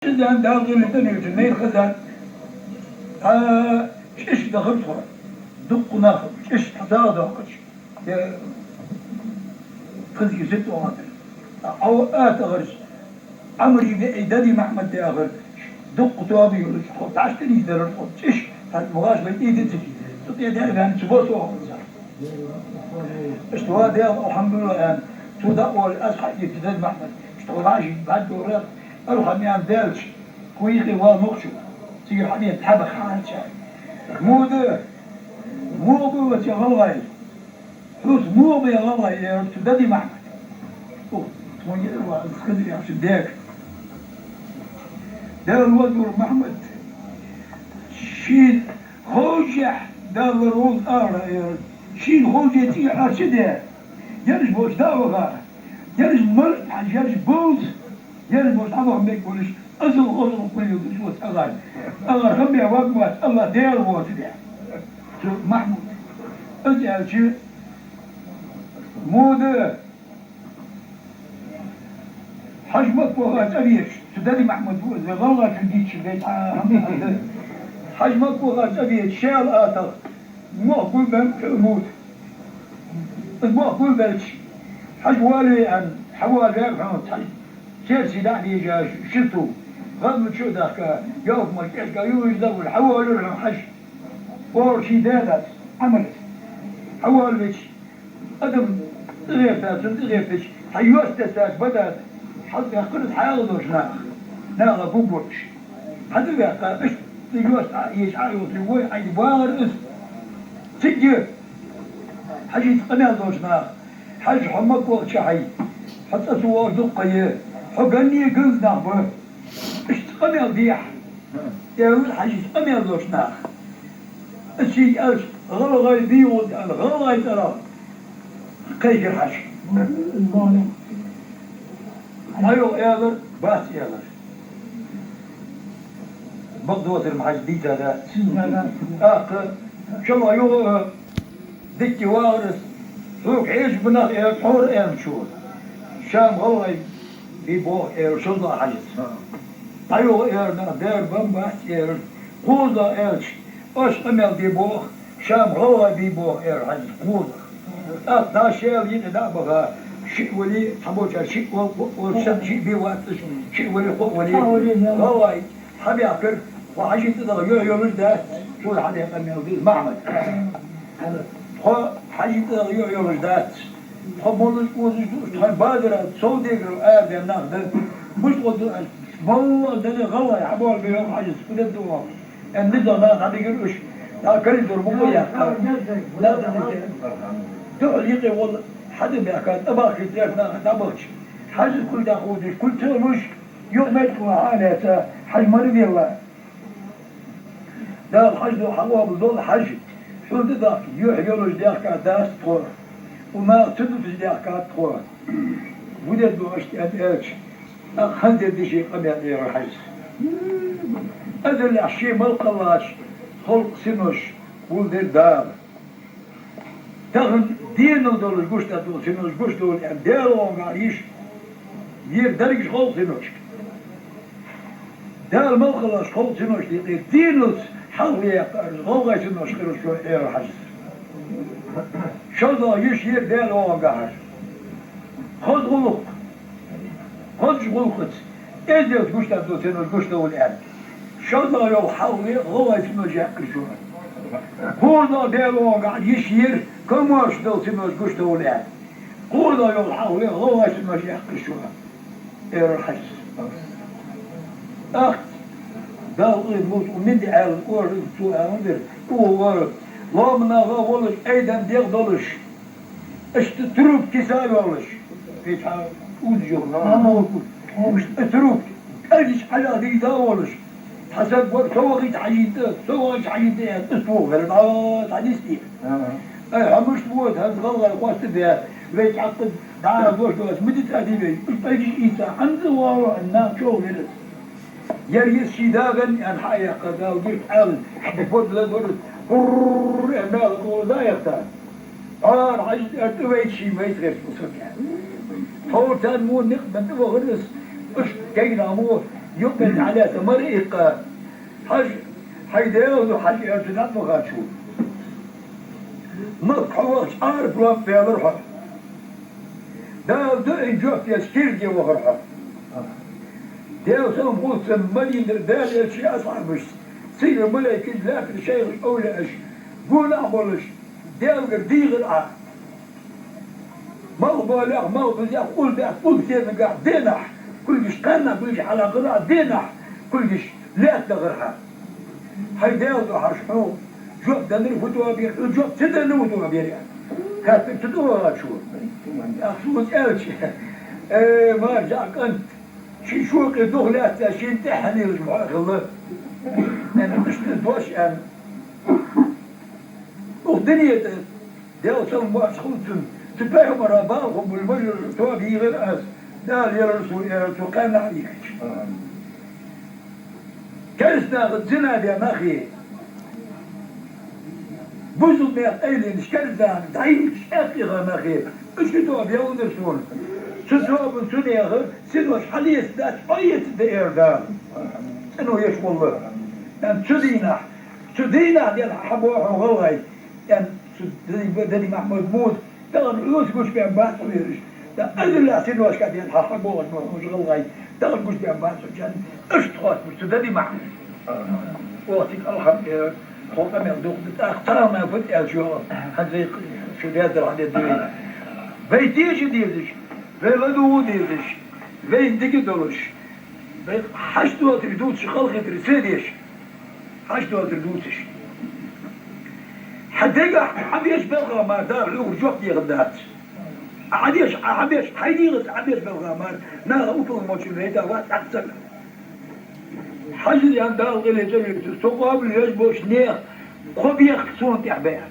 خزان داخل الدنيا جنين خزان ايش دخل صورة دق ناخذ ايش حساد وقش خزي ست وغادر او اغرش عمري دادي محمد اغر دق توابي ولا خد عشتني دار خد ايش هاد مغاش بايدي تجي تطيع دائما تبوس وغادر ايش تو هذا الحمد لله الان تو دقوا الاسحق دادي محمد اشتغل عاجي بعد دورات الخميان دالش كويخي والمخشو تيجي حديث تحبخ عن شيء مو قوة يا غلاي حوس مو يا غلاي يا تدادي محمد اوه تموني اسكندري عشان داك دار الوزير محمد شين خوجح دار الروز شين خوجتي عشده يرش بوش داوغا يرش مرت يرش بوز يرش بوش عمو بيك بولش أزل كل يوم شو الله خبي وقت الله دير وقت ده شو محمود أجل شيء مودة حجمك وغاز أبيش سدادي محمود فوز والله تديك شبيت حجمك وغاز أبيش شال آتر مو أقول بهم موت مو أقول بلش حجوالي عن حوالي أفهمت حج سيرسي دعني جا شتو غضب شو ذاك يوم ما كيف يوجد دور حوالي لهم حج ورشي دادت عملت حوال بيش أدم غير حيوس تساس بدأت حتى قلت حياضوش ناغ بوبوش حتى بيقى إيش يوس يشعر يوتلوي حي بوار إس تجي حاجة قناضوش ناغ حاج حمك وقت شحي حتى سوار دقية حقني قلت ناغ إيش تقناض ديح يقول حاجة قناضوش ناغ الشيء ايش غلغي بيوت الغلغي ترى كيف الحش ايوه ياغر بس ياغر بغضوة المحج دي هذا شو الله يو دكي واغرس سوق عيش بنا يا حور ايام شور شام غلغي بيبو اير شو الله حجز ايوه اير دير بمبا اير قوضة ايش اش امل دي بوخ شام غوا دي بوخ اير حج قوض دا شيل يدابها شيء ولي حبوش شيء وشد شيء بيواتش شيء ولي قوة ولي غوا حبي اكل وحشي تدغ يوم ده شو حدا امل دي معمل خو حشي تدغ يوم ده خو مولش وش بادرة صوديك الآب ناخذ مش قد والله ده غوا يحبوا بيوم حاجة كده دوام النظام هذا يقول إيش لا كل دور مقوية لا تعليقي والله حد بيحكي أباك يتلاقنا نبغش حاجة كل ده خودش كل ترمش يوم ما يدخل عانيته حج مرضي الله ده الحج ده حوا بظل حج شو ده يولج ده داس طور وما تدفش ده طور وده دوش تأديش خلد الدشي قبل الحج هذا اللي عشي ما القلاش خلق سنوش ولد الدار تغن دين دول الجوش دول سنوش جوش دول يعني داروا معيش دير درجش خلق سنوش دار ما القلاش خلق سنوش دين حاول غوغا سنوش خير شو اير حجز شو ذا يشير داروا معيش خذ غلق خذ غلقت إذا جوش دول سنوش جوش دول يعني شو ذا يو حاولي هو اسمه جاك شو هو ذا ديلو قاعد يشير كماش دول سموش قش دولان هو ذا يو حاولي هو اسمه جاك شو اير الحس اخت دال موت ومن دي على الأول تو أمدر هو لا من هذا ولش أيضا ديق دولش اشتروب كسال ولش في حال وجه مش اتروب ايش على ذي ذا ولش حسب سوغي تعيد سوغي تعيد اسبوع غير تعيستي همش بود هذا غلط قاست بها ليش عقد تعال دوش دوش مدت اديبي ايش ايسا عند والله الناس شو غير يريس شداغن ان حيا قدا وجيت حال بود لا دور مال ولا يختار عايز اتوي شي ما يتغير هو تان مو نقبل غرس ايش كاين امور يقبل على تمرئق حج حيداود حج ارتداد مغاشو مقحوش عارف وان في الرحل داو دو جوف يسكيرجي وغرحل داو سام قوت ملي دردال يشي أصعبش سير ملايك ذاك الشيخ الأولى قول أقولش داو قرديغ العام مغبالغ مغبالغ قول ده قول سيدنا قاعد دينح كلش قنا كلش على غراء دينح كلش لا تغرها هاي داو حرشحو جوب دنر فتوى بير جوب تدنر فتوى بير كاتب تدوها شو أخصوص ألش ما جاك أنت شي شوق دخلات شي تحني الجمعة الله أنا مش ندوش أنا والدنيا داو سلم واسخوتن تباهم رباهم والمجر توابي غير أس دال يا رسول قانا عليك كرسنا غدزنا بيا ماخي بوزو بيا ايلين شكرزان دعيش اخي غماخي اش توابي يا ونرسول سواب سوني غير سنوش حليس دات ايت دير دار انو يش والله يعني تدينا ديال حبوح وغواي يعني دني محمود موت تغن عيوش قوش بيان باس ويرش أدل لا سنوش قاعد ينحبوه مش غلغاي تغن قوش بيان باس وكان اشتغل مش تدني محمود وقتك الحمد خوطة مغدوق اختار ما فت شو هذي شو ديادر عن الدنيا بيتيش ديدش بيغدو ديدش بين ديكدولش حشتو تردوتش خلقي ترسيديش حشتو تردوتش حديقة حبيش بلغة ما دار لو جوك يغدات حبيش حيديغت حبيش بلغة ما ناغ أطلق موشو ليدا وات أكثر حجري عن دار غير جريب تستقوا بلي يجبوش نيغ خبيخ سون تحبيها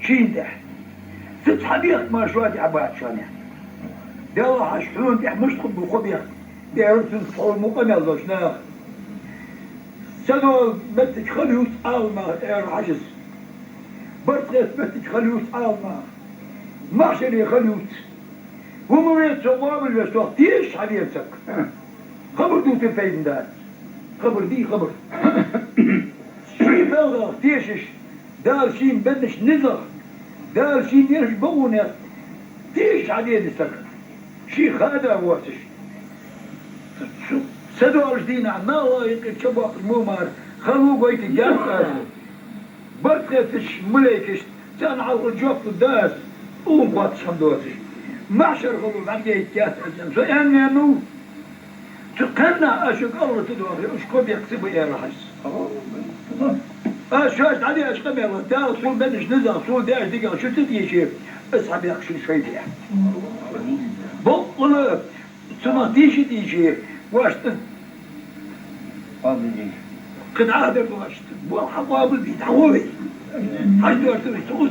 شين تح ست حبيخ ما شوات يحبات شانيا داوا حشحون تح مش تخبو خبيخ داوا تنصحوا مقام يلوش ناغ سنو متك خليوس آلما اير حجز برتغيث متك خليوس آلما محشري خليوس ومريد صواب الوستوخ تيش حبيبتك خبر دوت الفايدن دار خبر دي خبر شي بلغة تيشش دار شي مبنش نزغ دار شي يرش بغونة تيش عديد السكر شي خادع واتش سدو أرجدين عن الله يقل شباق المومار خلو قويت الجاسة برتغيثش مليكش تان عوض جوف الداس ومقواتش حمدوتش معشر خلو عندي الجاسة سيان يانو تقنع أشك الله تدوري أشكو بيكسبوا إيه رحس أشاش علي أشكو يلا دار صول بنش نزل صول داش دقيقة شو تدي شيء أصحاب يخشي شوي فيها بقول سمعتيش دي شيء واشت قد عاد واشت والحقوا بالبيت عوي حاجة تقول تقول